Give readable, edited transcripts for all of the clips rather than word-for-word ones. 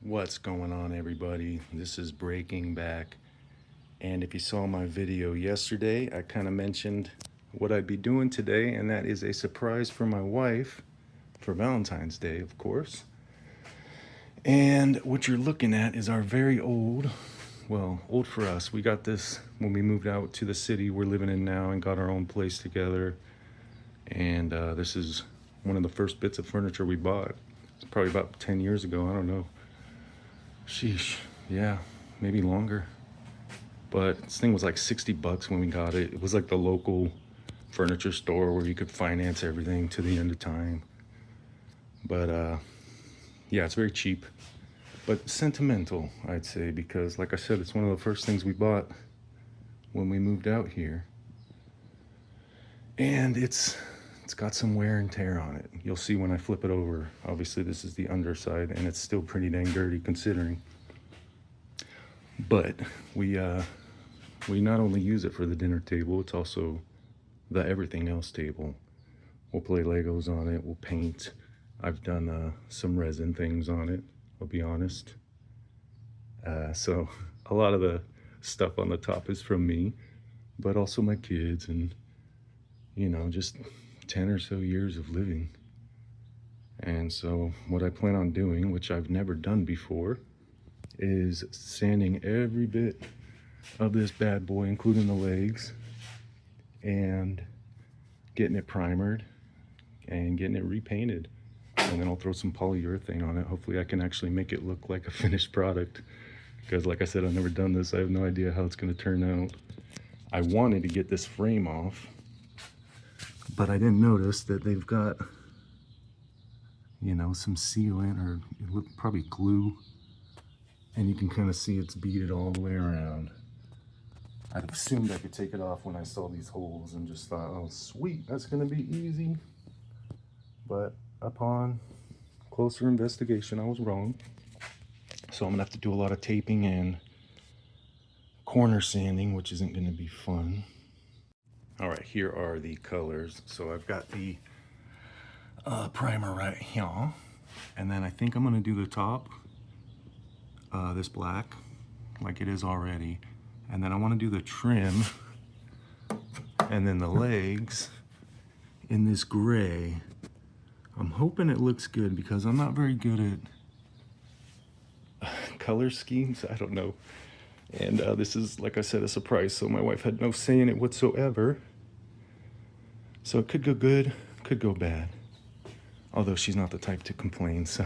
What's going on, everybody? This is Breaking Back. And if you saw my video yesterday, I kind of mentioned what I'd be doing today, and that is a surprise for my wife for Valentine's Day, of course. And what you're looking at is our very old, well, old for us. We got this when we moved out to the city we're living in now and got our own place together. And this is one of the first bits of furniture we bought. It's probably about 10 years ago, I don't know. Sheesh, yeah, maybe longer. But this thing was like 60 bucks when we got it. It was like the local furniture store where you could finance everything to the end of time. But yeah, it's very cheap, but sentimental, I'd say, because like I said, it's one of the first things we bought when we moved out here. And it's got some wear and tear on it. You'll see when I flip it over. Obviously, this is the underside, and it's still pretty dang dirty considering. But we not only use it for the dinner table, it's also the everything else table. We'll play Legos on it, we'll paint. I've done some resin things on it, I'll be honest. So a lot of the stuff on the top is from me, but also my kids and, you know, just 10 or so years of living. And so what I plan on doing, which I've never done before, is sanding every bit of this bad boy, including the legs, and getting it primered and getting it repainted. And then I'll throw some polyurethane on it. Hopefully I can actually make it look like a finished product, because like I said, I've never done this. I have no idea how it's going to turn out. I wanted to get this frame off, but I didn't notice that they've got, you know, some sealant or probably glue, and you can kind of see it's beaded all the way around. I'd assumed I could take it off when I saw these holes and just thought, oh sweet, that's gonna be easy. But upon closer investigation, I was wrong. So I'm gonna have to do a lot of taping and corner sanding, which isn't gonna be fun. All right, here are the colors. So I've got the primer right here. And then I think I'm gonna do the top, this black, like it is already. And then I wanna do the trim and then the legs in this gray. I'm hoping it looks good because I'm not very good at color schemes, I don't know. And this is, like I said, a surprise, so my wife had no say in it whatsoever. So it could go good, could go bad. Although she's not the type to complain, so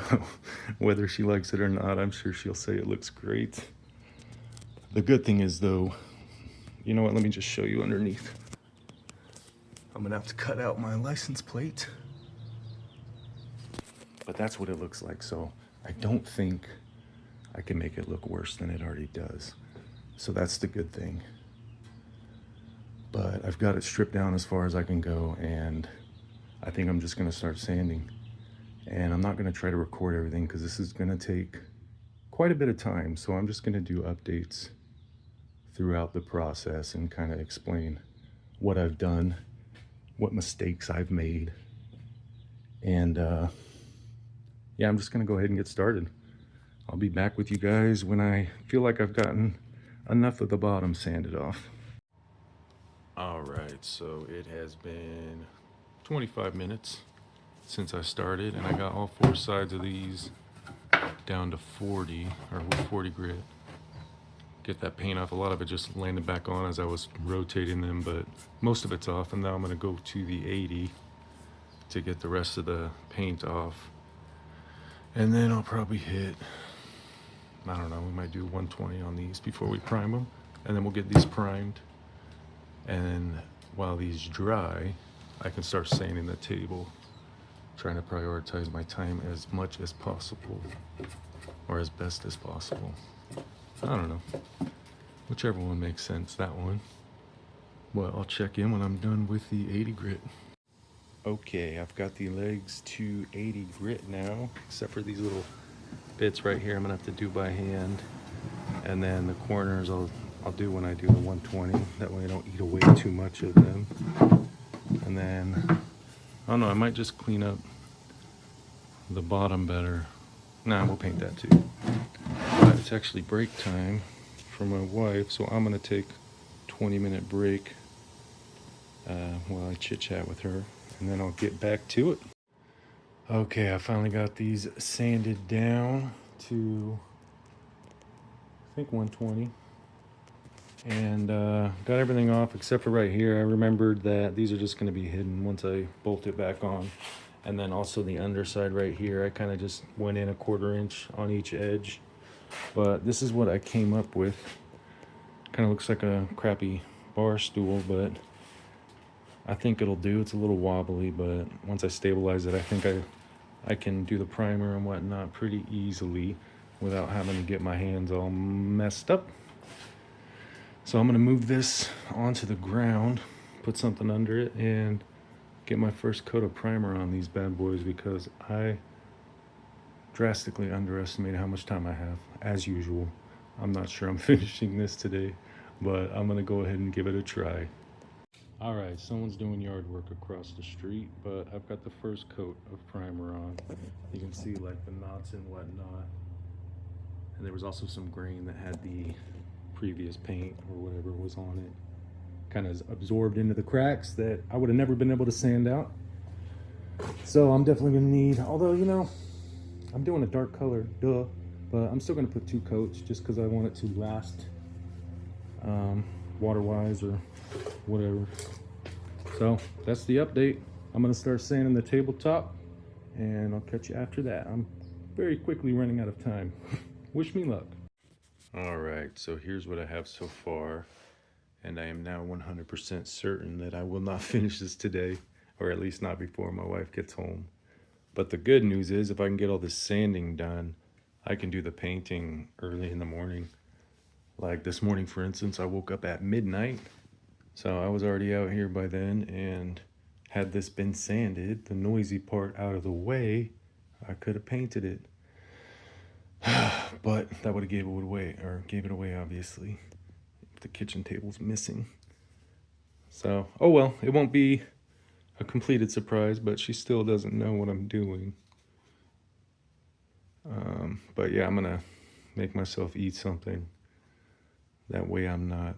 whether she likes it or not, I'm sure she'll say it looks great. The good thing is, though, you know what, let me just show you underneath. I'm gonna have to cut out my license plate. But that's what it looks like, so I don't think I can make it look worse than it already does. So that's the good thing. But I've got it stripped down as far as I can go, and I think I'm just gonna start sanding. And I'm not gonna try to record everything because this is gonna take quite a bit of time. So I'm just gonna do updates throughout the process and kind of explain what I've done, what mistakes I've made. And yeah, I'm just gonna go ahead and get started. I'll be back with you guys when I feel like I've gotten enough of the bottom sanded off. All right, so it has been 25 minutes since I started, and I got all four sides of these down to 40, or with 40 grit. Get that paint off. A lot of it just landed back on as I was rotating them, but most of it's off, and now I'm gonna go to the 80 to get the rest of the paint off. And then I'll probably hit, I don't know, we might do 120 on these before we prime them, and then we'll get these primed. And while these dry, I can start sanding the table, trying to prioritize my time as much as possible, or as best as possible. I don't know, whichever one makes sense, that one. Well, I'll check in when I'm done with the 80 grit. Okay, I've got the legs to 80 grit now, except for these little bits right here I'm gonna have to do by hand. And then the corners I'll do when I do the 120. That way I don't eat away too much of them. And then, I don't know, I might just clean up the bottom better Nah, we'll paint that too. But it's actually break time for my wife, so I'm gonna take a 20-minute break while I chit chat with her, and then I'll get back to it. Okay, I finally got these sanded down to, I think, 120. And got everything off except for right here. I remembered that these are just going to be hidden once I bolt it back on. And then also the underside right here, I kind of just went in a 1/4 inch on each edge. But this is what I came up with. Kind of looks like a crappy bar stool, but I think it'll do. It's a little wobbly, but once I stabilize it, I think I can do the primer and whatnot pretty easily without having to get my hands all messed up. So I'm gonna move this onto the ground, put something under it, and get my first coat of primer on these bad boys because I drastically underestimated how much time I have, as usual. I'm not sure I'm finishing this today, but I'm gonna go ahead and give it a try. All right, someone's doing yard work across the street, but I've got the first coat of primer on. You can see like the knots and whatnot. And there was also some grain that had the previous paint or whatever was on it kind of absorbed into the cracks that I would have never been able to sand out. So I'm definitely gonna need, although, you know, I'm doing a dark color, duh, but I'm still gonna put 2 coats just because I want it to last water-wise or whatever. So that's the update. I'm gonna start sanding the tabletop and I'll catch you after that. I'm very quickly running out of time. Wish me luck. All right, so here's what I have so far, and I am now 100% certain that I will not finish this today, or at least not before my wife gets home. But the good news is if I can get all this sanding done, I can do the painting early in the morning. Like this morning, for instance, I woke up at midnight, so I was already out here by then, and had this been sanded, the noisy part out of the way, I could have painted it. But that would have gave it away, obviously. The kitchen table's missing. So, oh well, it won't be a completed surprise, but she still doesn't know what I'm doing. But yeah, I'm gonna make myself eat something. That way I'm not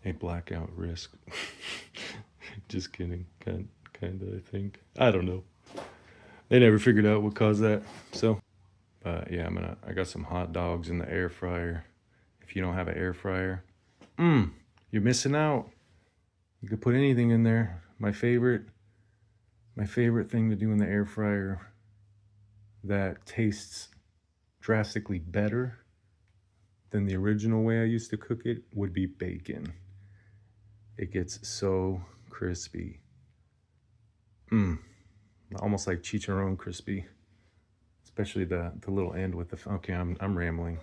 a blackout risk. Just kidding, kinda, I think. I don't know. They never figured out what caused that, so. But yeah, I got some hot dogs in the air fryer. If you don't have an air fryer, you're missing out. You could put anything in there. My favorite thing to do in the air fryer that tastes drastically better than the original way I used to cook it would be bacon. It gets so crispy. Almost like chicharron crispy. Especially the little end with the, okay, I'm rambling.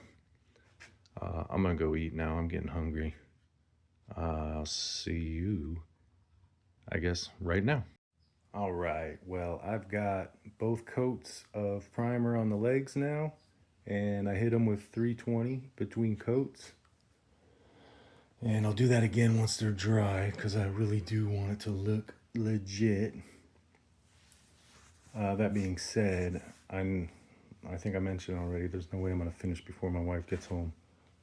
I'm gonna go eat now, I'm getting hungry. I'll see you, I guess, right now. All right, well, I've got both coats of primer on the legs now, and I hit them with 320 between coats. And I'll do that again once they're dry, because I really do want it to look legit. That being said, I think I mentioned already, there's no way I'm gonna finish before my wife gets home.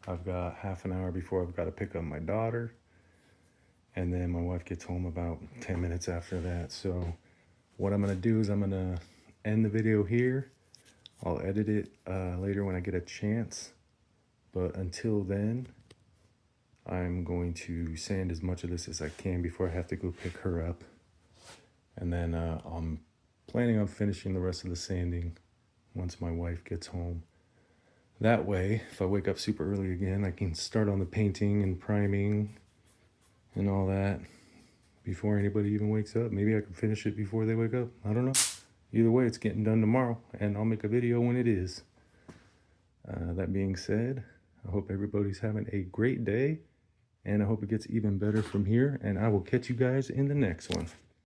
I've got half an hour before I've got to pick up my daughter, and then my wife gets home about 10 minutes after that. So what I'm gonna do is I'm gonna end the video here. I'll edit it later when I get a chance, but until then, I'm going to sand as much of this as I can before I have to go pick her up. And then I'm planning on finishing the rest of the sanding once my wife gets home. That way, if I wake up super early again, I can start on the painting and priming and all that before anybody even wakes up. Maybe I can finish it before they wake up. I don't know. Either way, it's getting done tomorrow, and I'll make a video when it is. That being said, I hope everybody's having a great day, and I hope it gets even better from here, and I will catch you guys in the next one.